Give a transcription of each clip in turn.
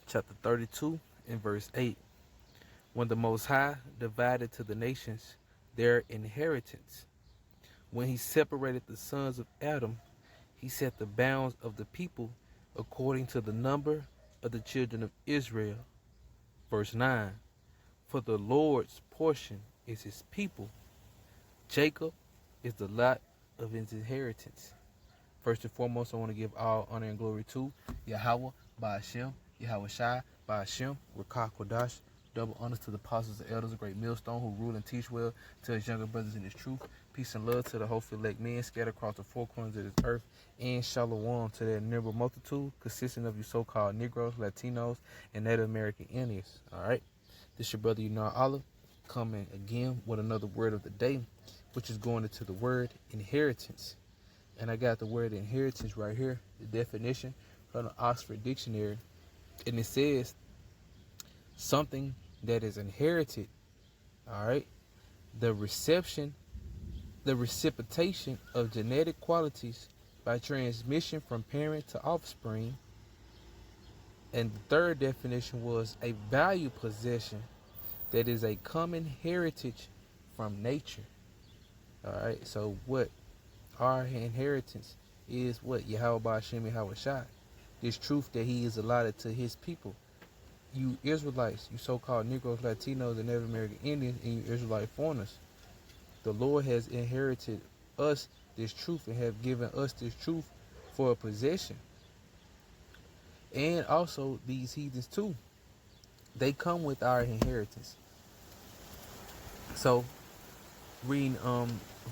chapter 32 and verse 8. When the Most High divided to the nations their inheritance, when he separated the sons of Adam, he set the bounds of the people according to the number of the children of Israel. Verse 9. For the Lord's portion is his people. Jacob is the lot of his inheritance. First and foremost, I want to give all honor and glory to Yahweh, Ba'ashem, Yahweh Shai, Ba'ashem, Rakah Kodash. Double honors to the apostles and elders, a great millstone who rule and teach well to his younger brothers in his truth. Peace and love to the hopeful elect men scattered across the four corners of this earth. And shalom to that innumerable multitude consisting of you so-called Negroes, Latinos, and Native American Indians. All right. This your brother Yunar Allah coming again with another word of the day, which is going into the word inheritance. And I got the word inheritance right here, the definition from the Oxford Dictionary. And it says something that is inherited, all right? The reciprocation of genetic qualities by transmission from parent to offspring. And the third definition was a valued possession that is a common heritage from nature. All right, so what our inheritance is what Yahweh Ba'ashem Yahweh Shai. This truth that he is allotted to his people. You Israelites, you so-called Negroes, Latinos, and Native American Indians, and you Israelite foreigners. The Lord has inherited us this truth and have given us this truth for a possession. And also these heathens too. They come with our inheritance. So reading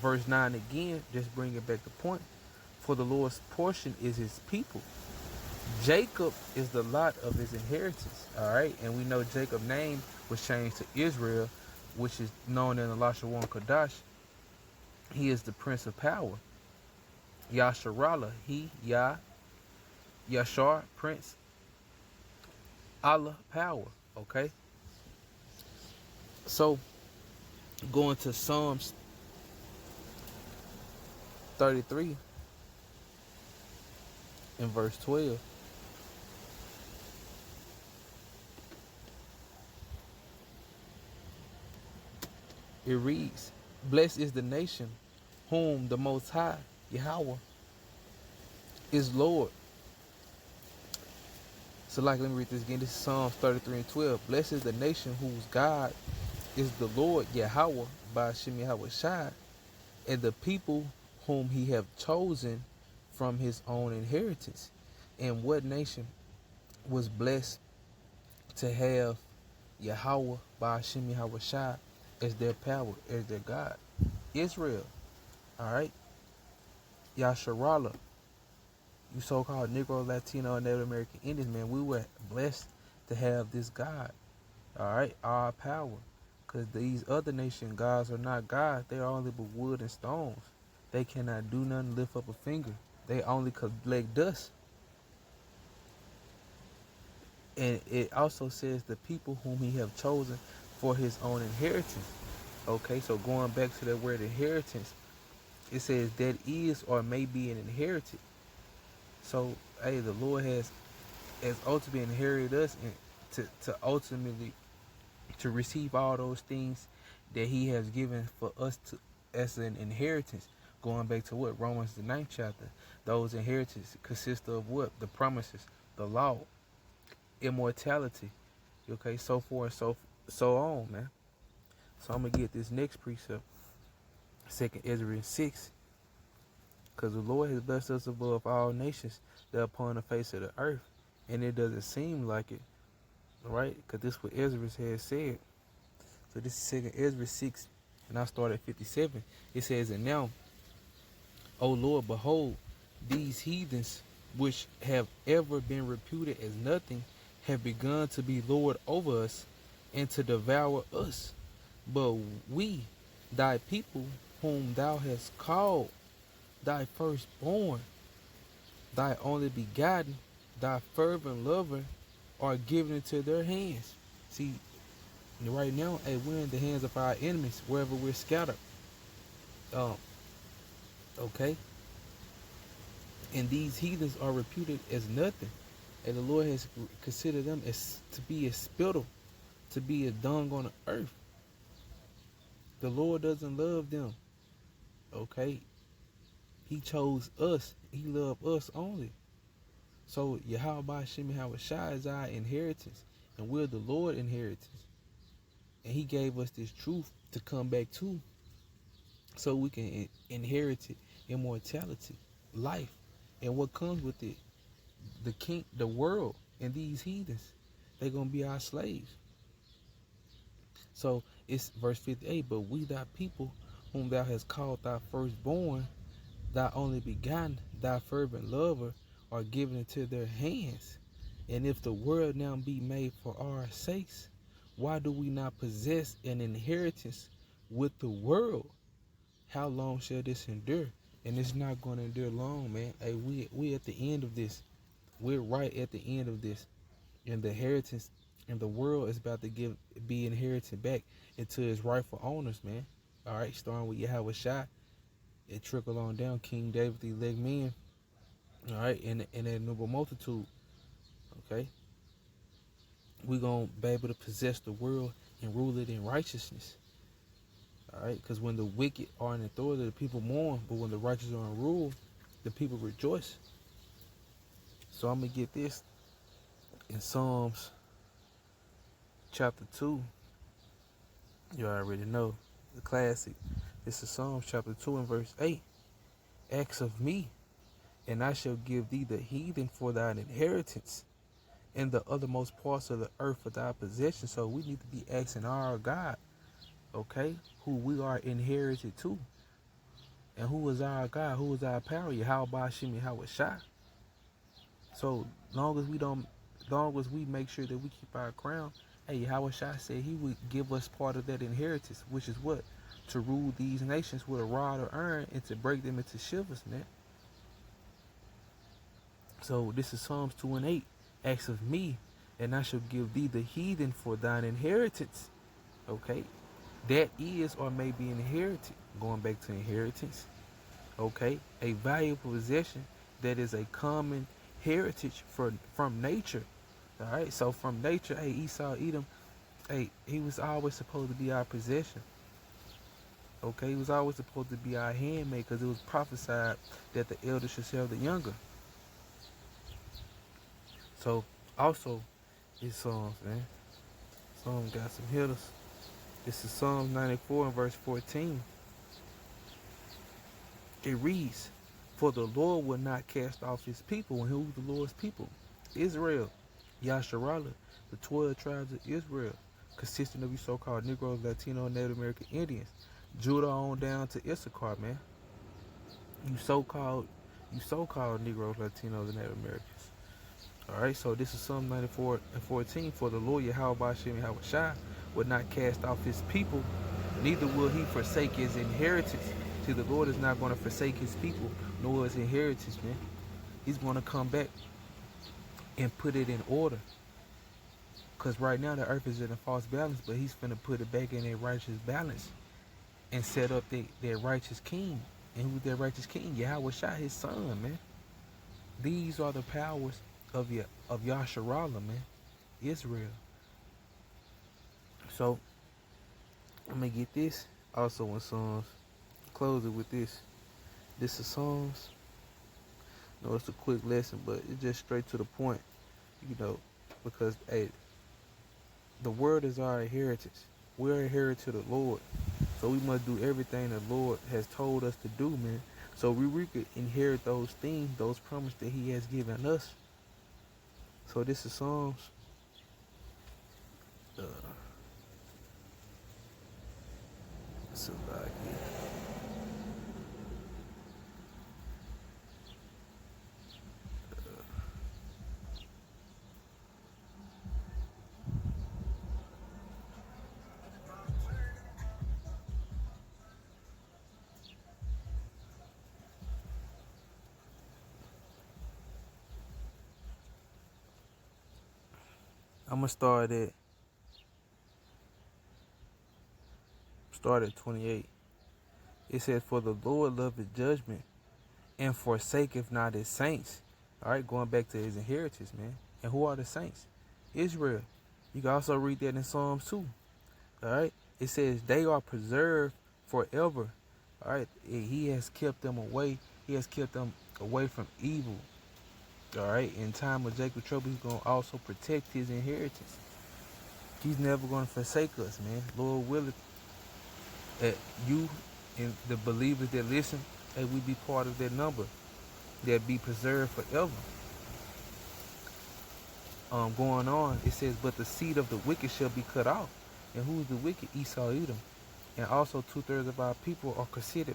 verse 9 again, just bring it back to point. For the Lord's portion is his people. Jacob is the lot of his inheritance. All right. And we know Jacob's name was changed to Israel, which is known in the Lashawan Kodash. He is the Prince of Power. Yasharallah, he, Yashar, Prince, Allah, power. Okay. So going to Psalms 33 in verse 12. It reads, blessed is the nation whom the Most High, Yahweh, is Lord. So let me read this again. This is Psalms 33 and 12. Blessed is the nation whose God is the Lord, Yahweh, Ba'ashem Yahweh Shai, and the people whom he have chosen from his own inheritance. And what nation was blessed to have Yahweh, Ba'ashem Yahweh Shai, as their power, as their God? Israel. All right. Yasharallah. You so-called Negro, Latino, and Native American Indians, man, we were blessed to have this God. All right. Our power. Because these other nation gods are not gods. They are only but wood and stones. They cannot do nothing, lift up a finger. They only collect dust. And it also says the people whom he have chosen for his own inheritance. Okay, so going back to that word inheritance, it says that is or may be an inheritance. So, hey, the Lord has ultimately inherited us and to ultimately to receive all those things that he has given for us to as an inheritance. Going back to what? Romans the 9th chapter. Those inheritances consist of what? The promises, the law, immortality. Okay, so forth and so on, man. So I'm gonna get this next precept, 2nd Ezra 6, because the Lord has blessed us above all nations that are upon the face of the earth, and it doesn't seem like it, right? Because this is what Ezra has said. So this is 2nd Ezra 6, and I start at 57. It says, and now, O Lord, behold, these heathens which have ever been reputed as nothing have begun to be Lord over us and to devour us. But we, thy people, whom thou hast called thy firstborn, thy only begotten, thy fervent lover, are given into their hands. See, right now, hey, we're in the hands of our enemies wherever we're scattered. Okay? And these heathens are reputed as nothing. And the Lord has considered them as to be a spittle, to be a dung on the earth. The Lord doesn't love them. Okay? He chose us. He loved us only. So Yahweh Shem Shai is our inheritance. And we're the Lord inheritance. And he gave us this truth to come back to, so we can inherit it, immortality, life. And what comes with it? The world, and these heathens. They're gonna be our slaves. So it's verse 58, but we thy people, whom thou hast called thy firstborn, thy only begotten, thy fervent lover, are given into their hands. And if the world now be made for our sakes, why do we not possess an inheritance with the world? How long shall this endure? And it's not going to endure long, man. Hey, we at the end of this. We're right at the end of this. And the inheritance and the world is about to be inherited back into its rightful owners, man. All right, starting with Yahweh Shai. It trickled on down, King David, the elect men. All right, and a noble multitude. Okay, we're going to be able to possess the world and rule it in righteousness. All right, because when the wicked are in authority, the people mourn, but when the righteous are in rule, the people rejoice. So I'm going to get this in Psalms chapter 2. You already know, the classic. This is Psalms chapter 2 and verse 8. Ask of me, and I shall give thee the heathen for thine inheritance, and the othermost parts of the earth for thy possession. So we need to be asking our God, okay, who we are inherited to. And who is our God? Who is our power? Yahweh Shem Yahweh Shai. So long as we make sure that we keep our crown, hey, Yahweh Shai said he would give us part of that inheritance, which is what? To rule these nations with a rod of iron and to break them into shivers, man. So this is Psalms 2 and 8. Ask of me, and I shall give thee the heathen for thine inheritance. Okay? That is or may be inherited. Going back to inheritance. Okay? A valuable possession that is a common heritage from nature. Alright? So from nature, hey, Esau, Edom, hey, he was always supposed to be our possession. Okay? He was always supposed to be our handmaid, because it was prophesied that the elder should serve the younger. So also, these Psalms, man. Psalms got some hitters. This is Psalms 94 and verse 14. It reads, for the Lord will not cast off his people. And who's the Lord's people? Israel. Yasharallah, the 12 tribes of Israel, consisting of you so-called Negroes, Latino, and Native American Indians. Judah on down to Issachar, man. You so-called Negroes, Latinos, and Native Americans. Alright, so this is Psalm 94 and 14. For the Lord Yahweh Shem Yahweh Shai will not cast off his people, neither will he forsake his inheritance. See, the Lord is not going to forsake his people, nor his inheritance, man. He's going to come back and put it in order. Because right now the earth is in a false balance, but he's going to put it back in a righteous balance and set up their righteous king. And who's their righteous king? Yahweh Shai, his son, man. These are the powers of Yasharallah, man. Israel. So I'm gonna get this also in Psalms. Close it with this. This is Psalms. No, it's a quick lesson, but it's just straight to the point. You know, because hey, the word is our inheritance. We're inherited to the Lord. So we must do everything the Lord has told us to do, man. So we could inherit those things, those promises that he has given us. So this is Psalms. I'm gonna start at 28. It says, for the Lord loveth judgment and forsaketh not his saints. All right, going back to his inheritance, man. And who are the saints? Israel. You can also read that in Psalms 2. All right. It says they are preserved forever. All right. He has kept them away. He has kept them away from evil. All right. In time of Jacob trouble, he's going to also protect his inheritance. He's never going to forsake us, man. Lord willing, that you and the believers that listen, that we be part of that number, that be preserved forever. Going on, it says, but the seed of the wicked shall be cut off. And who's the wicked? Esau, Edom. And also 2/3 of our people are considered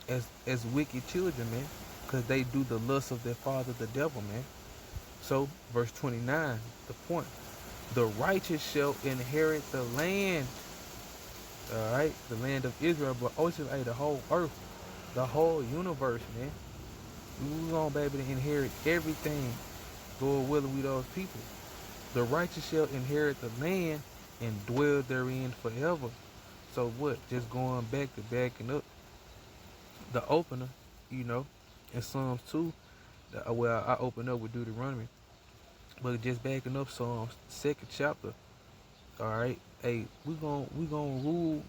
as wicked children, man, because they do the lust of their father, the devil, man. So, verse 29, the point. The righteous shall inherit the land. All right, the land of Israel, but also the whole earth, the whole universe, man. We're gonna be able to inherit everything. Lord willing, we those people. The righteous shall inherit the land and dwell therein forever. So what? Just going back to backing up the opener, you know, in Psalms 2. Well, I open up with Deuteronomy, but just backing up Psalms 2nd chapter. All right, hey, we gonna rule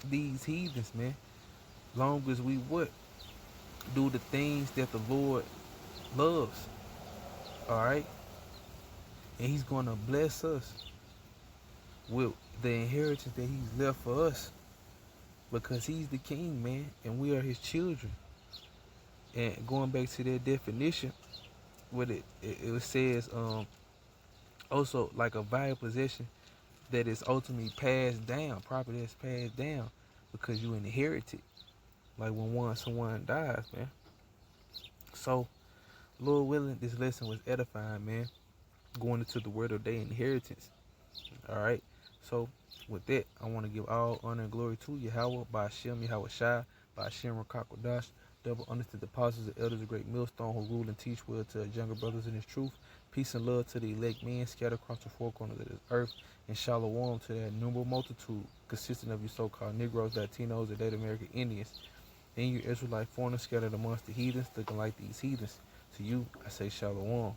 these heathens, man. Long as we what? Do the things that the Lord loves. All right, and He's gonna bless us with the inheritance that He's left for us, because He's the King, man, and we are His children. And going back to that definition, what it says, also like a valuable possession that is ultimately passed down, property that's passed down because you inherit it. Like when someone dies, man. So, Lord willing, this lesson was edifying, man. Going into the word of their inheritance. All right. So, with that, I want to give all honor and glory to Yahweh, by Hashem, Yahweh Shai, by Hashem, Rakakwadash, double honor to the apostles and elders of great millstone who rule and teach well to younger brothers in His truth. Peace and love to the elect men scattered across the four corners of this earth, and shalom to that innumerable multitude consisting of you so-called Negroes, Latinos, and Native American Indians, and you Israelite foreigners scattered amongst the heathens looking like these heathens. To you, I say shalom.